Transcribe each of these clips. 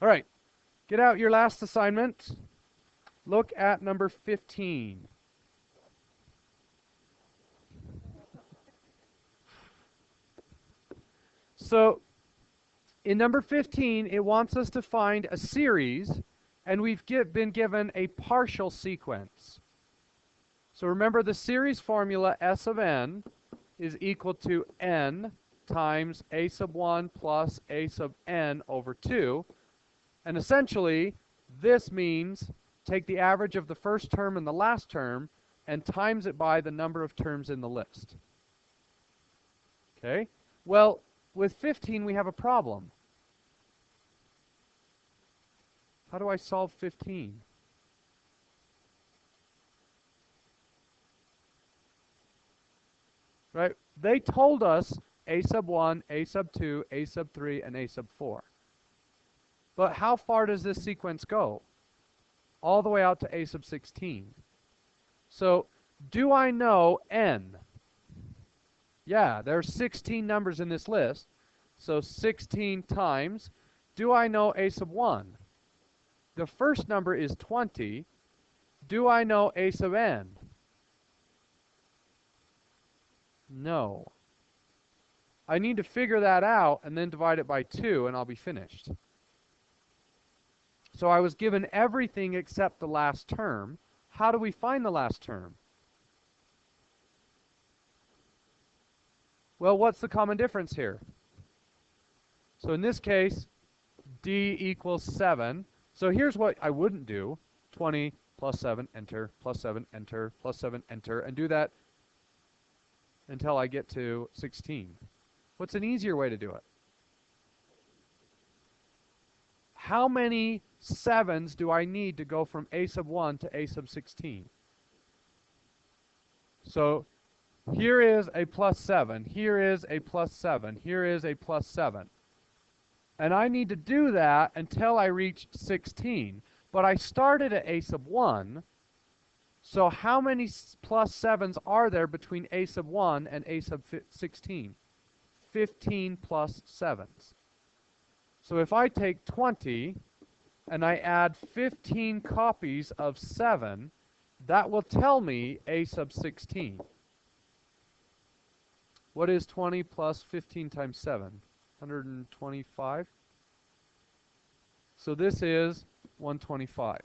All right, get out your last assignment. Look at number 15. So in number 15, it wants us to find a series, and we've been given a partial sequence. So remember, the series formula S of n is equal to n times a sub 1 plus a sub n over 2. And essentially, this means take the average of the first term and the last term and times it by the number of terms in the list. Okay? Well, with 15, we have a problem. How do I solve 15? Right? They told us a sub 1, a sub 2, a sub 3, and a sub 4. But how far does this sequence go? All the way out to a sub 16. So, do I know n? Yeah, there are 16 numbers in this list. So 16 times. Do I know a sub 1? The first number is 20. Do I know a sub n? No. I need to figure that out and then divide it by 2 and I'll be finished. So I was given everything except the last term. How do we find the last term? Well, what's the common difference here? So in this case, D equals 7. So here's what I wouldn't do. 20 plus 7, enter, plus 7, enter, plus 7, enter, and do that until I get to 16. What's an easier way to do it? How many 7s do I need to go from a sub 1 to a sub 16? So here is a plus 7, here is a plus 7, here is a plus 7. And I need to do that until I reach 16. But I started at a sub 1, so how many plus 7s are there between a sub 1 and a sub 16? 15 plus 7s. So if I take 20 and I add 15 copies of 7, that will tell me a sub 16. What is 20 plus 15 times 7? 125. So this is 125.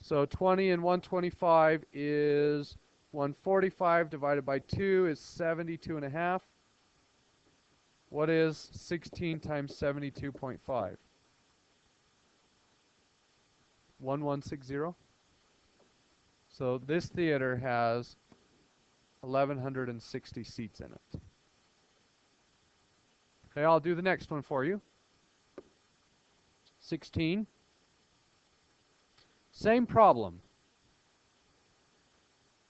So 20 and 125 is 145 divided by 2 is 72 and a half. What is 16 times 72.5? 1160. So this theater has 1,160 seats in it. Okay, I'll do the next one for you. 16. Same problem.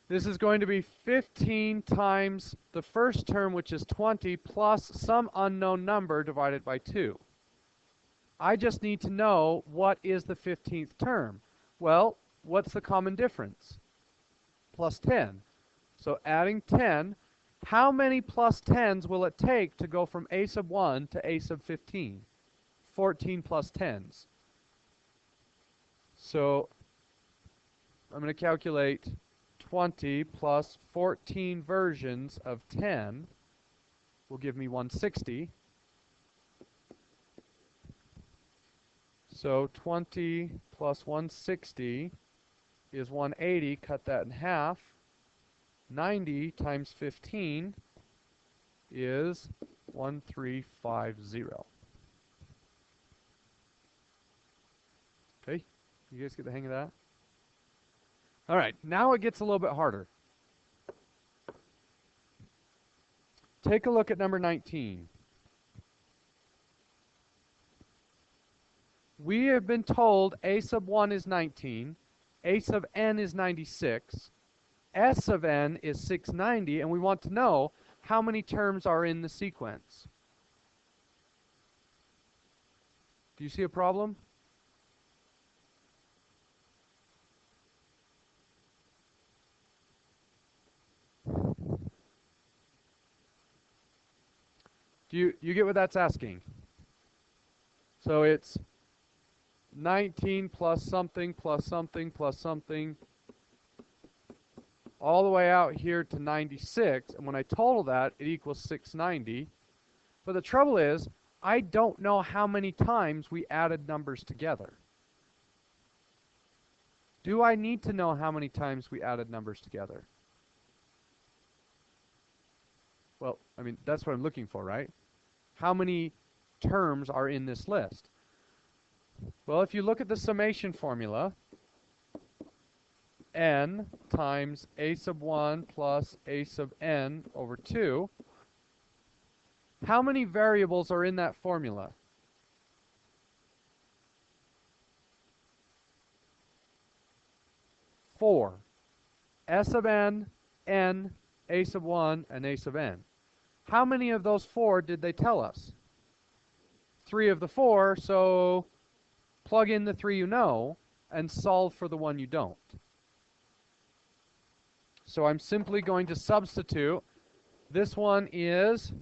This is going to be 15 times the first term, which is 20, plus some unknown number divided by 2. I just need to know what is the 15th term. Well, what's the common difference? Plus 10. So adding 10, how many plus 10s will it take to go from a sub 1 to a sub 15? 14 plus 10s. So I'm going to calculate 20 plus 14 versions of 10 will give me 160. So 20 plus 160 is 180. Cut that in half. 90 times 15 is 1350. Okay, you guys get the hang of that? All right, now it gets a little bit harder. Take a look at number 19. We have been told a sub 1 is 19, a sub n is 96, s of n is 690, and we want to know how many terms are in the sequence. Do you see a problem? Do you get what that's asking? So it's 19 plus something plus something plus something all the way out here to 96. And when I total that, it equals 690. But the trouble is, I don't know how many times we added numbers together. Do I need to know how many times we added numbers together? Well, I mean, that's what I'm looking for, right? How many terms are in this list? Well, if you look at the summation formula, n times a sub 1 plus a sub n over 2, how many variables are in that formula? 4. S sub n, a sub 1, and a sub n. How many of those 4 did they tell us? 3 of the 4, so plug in the 3 you know and solve for the one you don't. So I'm simply going to substitute. This one is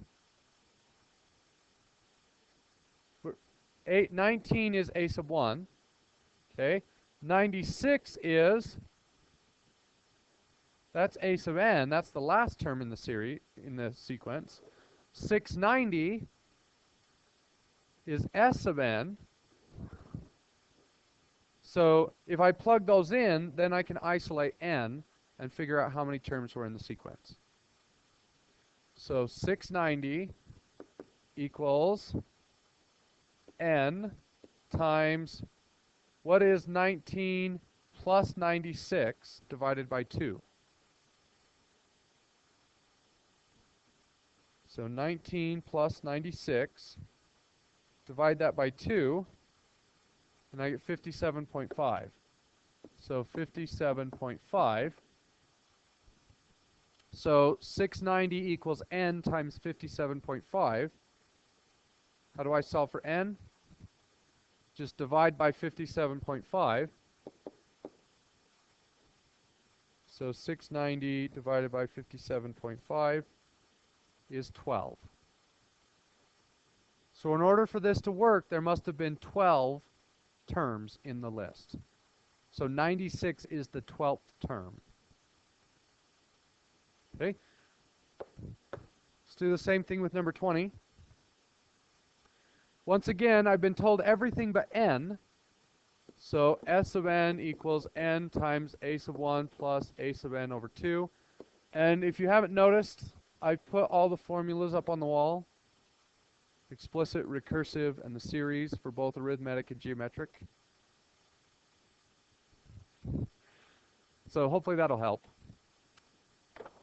19 is a sub 1. Okay. 96 is, that's a sub n. That's the last term in the series, in the sequence. 690 is s sub n. So if I plug those in, then I can isolate n and figure out how many terms were in the sequence. So 690 equals n times, what is 19 plus 96 divided by 2? So 19 plus 96, divide that by 2, and I get 57.5. So 57.5. So 690 equals n times 57.5. How do I solve for n? Just divide by 57.5. So 690 divided by 57.5 is 12. So in order for this to work, there must have been 12 terms in the list. So 96 is the 12th term. Okay. Let's do the same thing with number 20. Once again, I've been told everything but n. So s sub n equals n times a sub 1 plus a sub n over 2. And if you haven't noticed, I've put all the formulas up on the wall. Explicit, recursive, and the series for both arithmetic and geometric. So hopefully that'll help.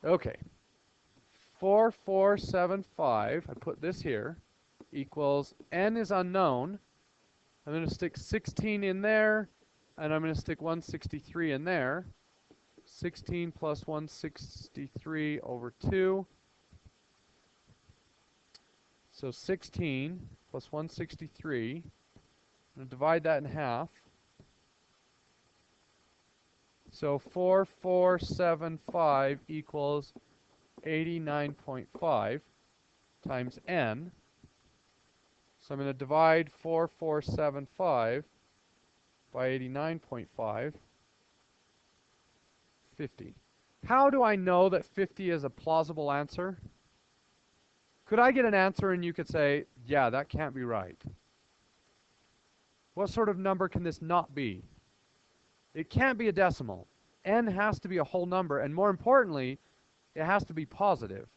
Okay. 4475, I put this here, equals n is unknown. I'm going to stick 16 in there, and I'm going to stick 163 in there. 16 plus 163 over 2. So 16 plus 163. I'm going to divide that in half. So 4475 equals 89.5 times n. So I'm going to divide 4475 by 89.5, 50. How do I know that 50 is a plausible answer? Could I get an answer and you could say, yeah, that can't be right? What sort of number can this not be? It can't be a decimal. N has to be a whole number, and more importantly, it has to be positive.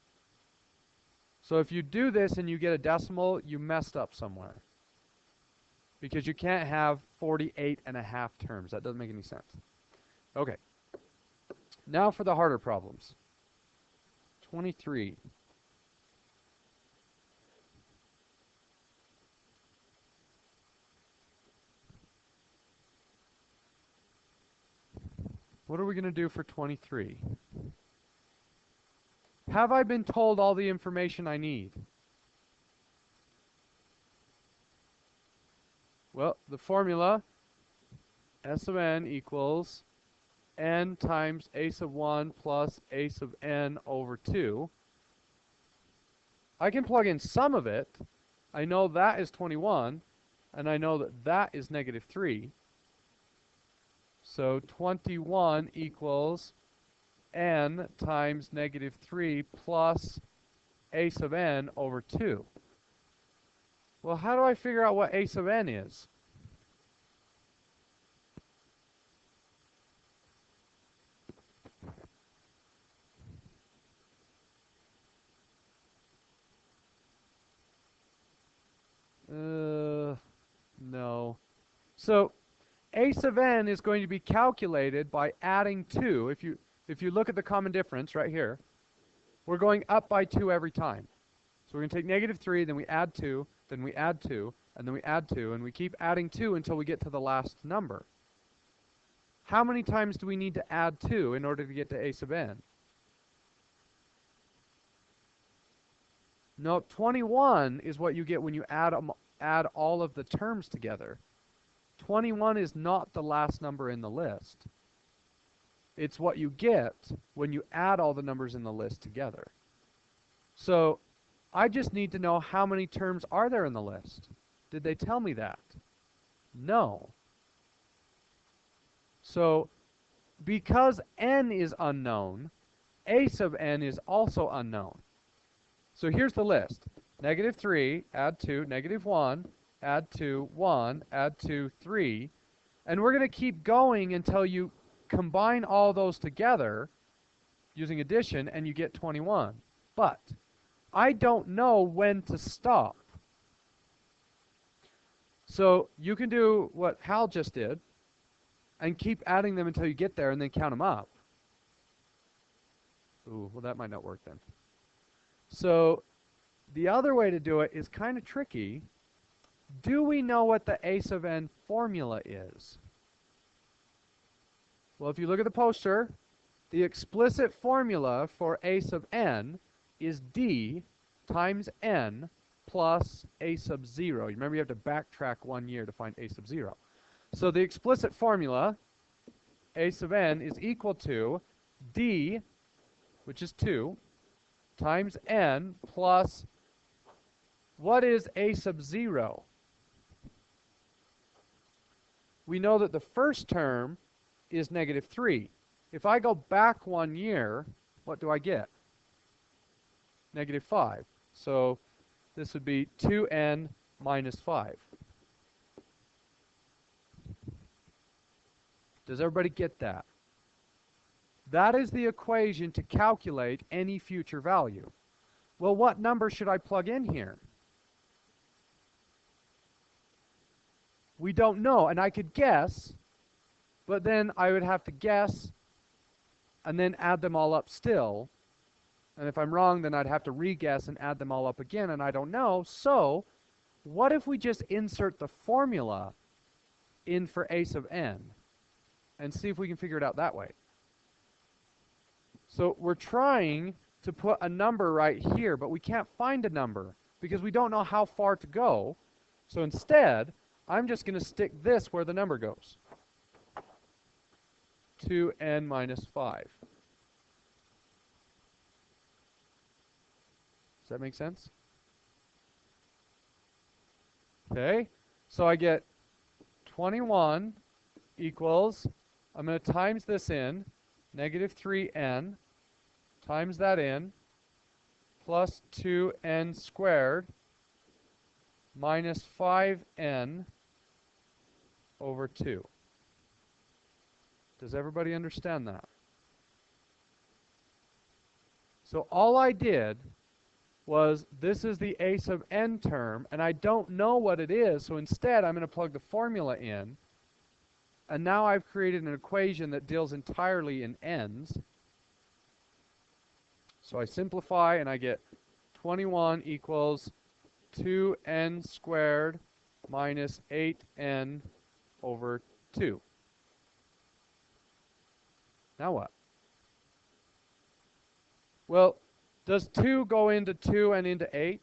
So if you do this and you get a decimal, you messed up somewhere. Because you can't have 48.5 terms. That doesn't make any sense. Okay. Now for the harder problems. 23. What are we going to do for 23? Have I been told all the information I need? Well, the formula, S sub n equals n times a sub 1 plus a sub n over 2. I can plug in some of it. I know that is 21. and I know that that is negative 3. So 21 equals n times negative 3 plus a sub n over 2. Well, how do I figure out what a sub n is? No. So a sub n is going to be calculated by adding 2. If you look at the common difference right here, we're going up by 2 every time. So we're going to take negative 3, then we add 2, then we add 2, and then we add 2, and we keep adding 2 until we get to the last number. How many times do we need to add 2 in order to get to a sub n? No, 21 is what you get when you add all of the terms together. 21 is not the last number in the list. It's what you get when you add all the numbers in the list together. So I just need to know how many terms are there in the list. Did they tell me that? No. So because n is unknown, a sub n is also unknown. So here's the list. Negative 3, add 2, negative 1, add 2, 1, add 2, 3. And we're going to keep going until you combine all those together using addition and you get 21. But I don't know when to stop. So you can do what Hal just did and keep adding them until you get there and then count them up. Ooh, well that might not work then. So the other way to do it is kind of tricky. Do we know what the a sub n formula is? Well, if you look at the poster, the explicit formula for a sub n is d times n plus a sub 0. You remember you have to backtrack 1 year to find a sub 0. So the explicit formula, a sub n, is equal to d, which is 2, times n plus, what is a sub 0? We know that the first term is negative 3. If I go back 1 year, what do I get? Negative 5. So this would be 2n minus 5. Does everybody get that? That is the equation to calculate any future value. Well, what number should I plug in here? We don't know, and I could guess, but then I would have to guess and then add them all up still. And if I'm wrong, then I'd have to re-guess and add them all up again, and I don't know. So what if we just insert the formula in for a sub n and see if we can figure it out that way? So we're trying to put a number right here, but we can't find a number because we don't know how far to go. So instead, I'm just going to stick this where the number goes. 2n minus 5. Does that make sense? Okay, so I get 21 equals, I'm going to times this in, negative 3n, times that in, plus 2n squared, minus 5n over 2. Does everybody understand that? So all I did was, this is the a sub n term, and I don't know what it is, so instead I'm going to plug the formula in, and now I've created an equation that deals entirely in n's. So I simplify, and I get 21 equals 2n squared minus 8n over 2. Now what? Well, does 2 go into 2 and into 8?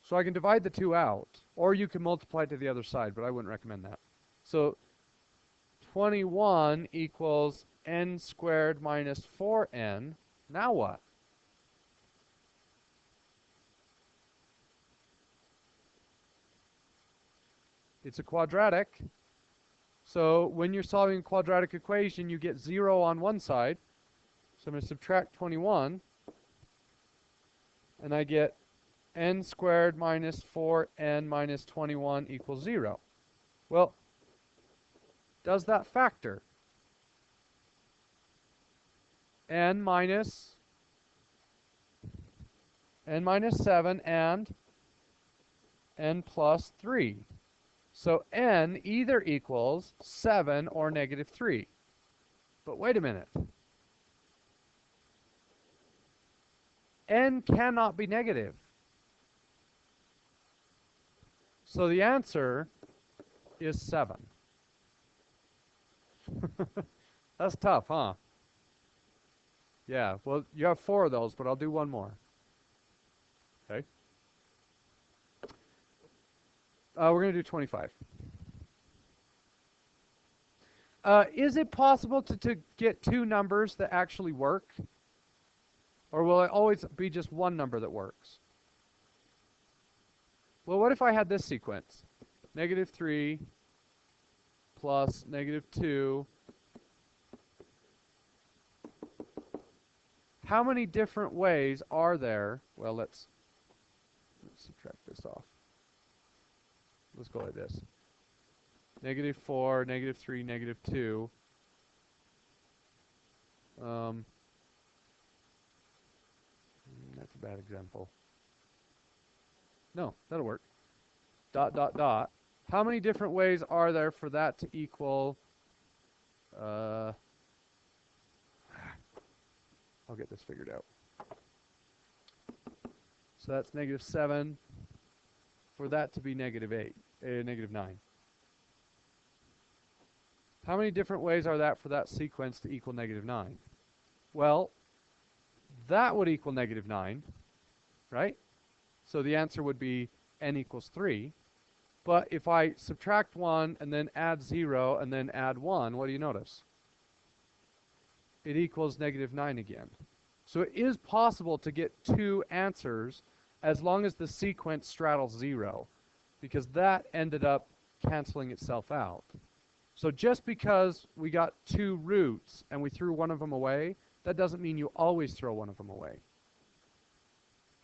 So I can divide the 2 out, or you can multiply to the other side, but I wouldn't recommend that. So 21 equals n squared minus 4n. Now what? It's a quadratic. So when you're solving a quadratic equation, you get 0 on one side. So I'm going to subtract 21, and I get n squared minus 4n minus 21 equals 0. Well, does that factor? n minus 7 and n plus 3. So n either equals 7 or negative 3. But wait a minute. N cannot be negative. So the answer is 7. That's tough, huh? Yeah, well, you have 4 of those, but I'll do one more. Okay. We're going to do 25. Is it possible to get two numbers that actually work? Or will it always be just one number that works? Well, what if I had this sequence? Negative 3 plus negative 2. How many different ways are there? Well, let's subtract this off. Let's go like this. Negative 4, negative 3, negative 2. That's a bad example. No, that'll work. Dot, dot, dot. How many different ways are there for that to equal... I'll get this figured out. So that's negative 7. For that to be negative 8, negative 9. How many different ways are that for that sequence to equal negative 9? Well, that would equal negative 9, right? So the answer would be n equals 3. But if I subtract 1 and then add 0 and then add 1, what do you notice? It equals negative 9 again. So it is possible to get two answers as long as the sequence straddles 0, because that ended up canceling itself out. So just because we got two roots and we threw one of them away, that doesn't mean you always throw one of them away.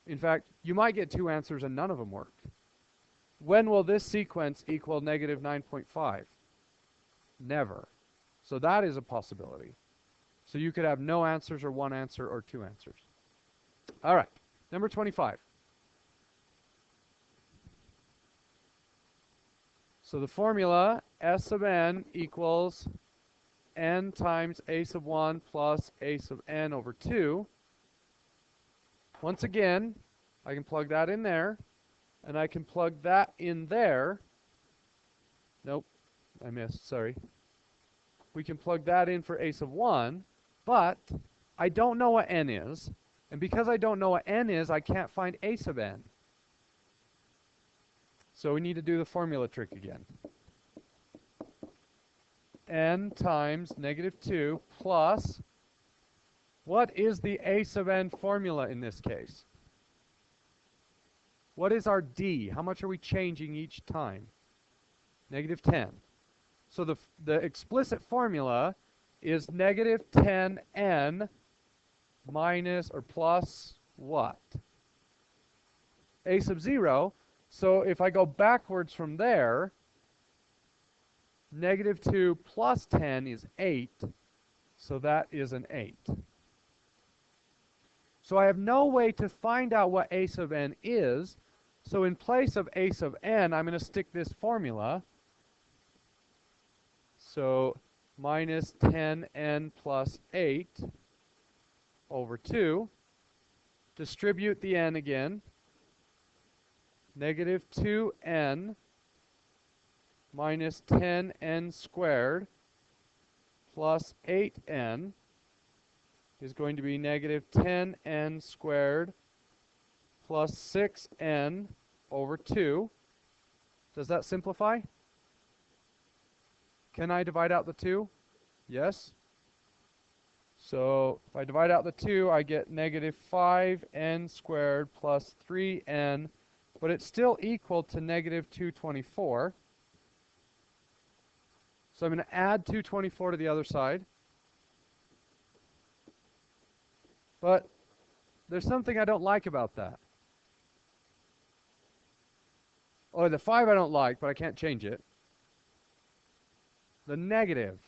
In fact, you might get two answers and none of them work. When will this sequence equal negative 9.5? Never. So that is a possibility. So you could have no answers or one answer or two answers. All right, number 25. So the formula S sub n equals n times a sub 1 plus a sub n over 2. Once again, I can plug that in there, and I can plug that in there. Nope, I missed, sorry. We can plug that in for a sub 1, but I don't know what n is, and because I don't know what n is, I can't find a sub n. So we need to do the formula trick again. N times negative 2 plus, what is the a sub n formula in this case? What is our d? How much are we changing each time? Negative 10. So the explicit formula is negative 10n minus or plus what? A sub 0. So if I go backwards from there, negative 2 plus 10 is 8. So that is an 8. So I have no way to find out what a sub n is. So in place of a sub n, I'm going to stick this formula. So minus 10n plus 8 over 2. Distribute the n again. Negative 2n minus 10n squared plus 8n is going to be negative 10n squared plus 6n over 2. Does that simplify? Can I divide out the 2? Yes. So if I divide out the 2, I get negative 5n squared plus 3n, but it's still equal to negative 224. So I'm going to add 224 to the other side. But there's something I don't like about that. Or the 5 I don't like, but I can't change it. The negative.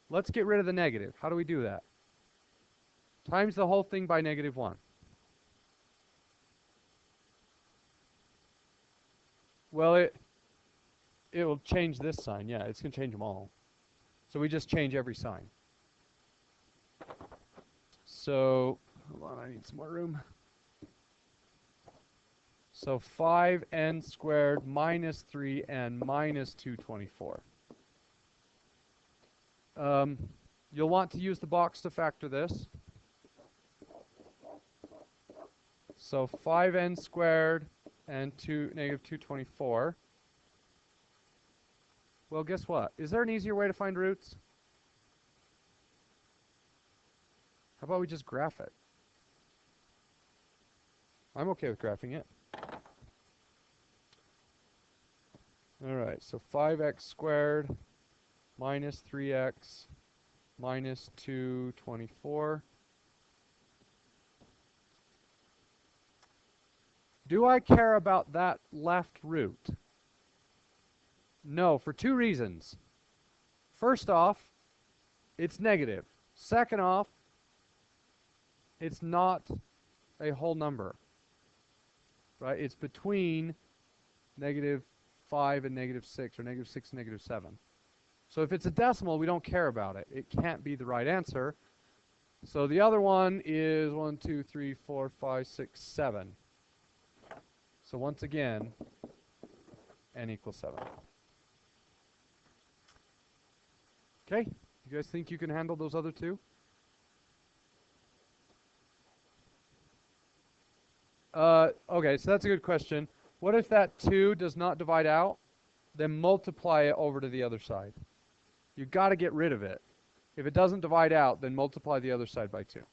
Let's get rid of the negative. How do we do that? Times the whole thing by -1. Well, it will change this sign. Yeah, it's going to change them all. So we just change every sign. So, hold on, I need some more room. So 5n squared minus 3n minus 224. You'll want to use the box to factor this. So 5n squared and negative 224. Well, guess what? Is there an easier way to find roots? How about we just graph it? I'm okay with graphing it. All right, so 5x squared minus 3x minus 224. Do I care about that left root? No, for two reasons. First off, it's negative. Second off, it's not a whole number. Right? It's between -5 and -6, or -6 and -7. So if it's a decimal, we don't care about it. It can't be the right answer. So the other one is 1, 2, 3, 4, 5, 6, 7. So once again, n equals 7. Okay, you guys think you can handle those other two? Okay, so that's a good question. What if that 2 does not divide out? Then multiply it over to the other side. You've got to get rid of it. If it doesn't divide out, then multiply the other side by 2.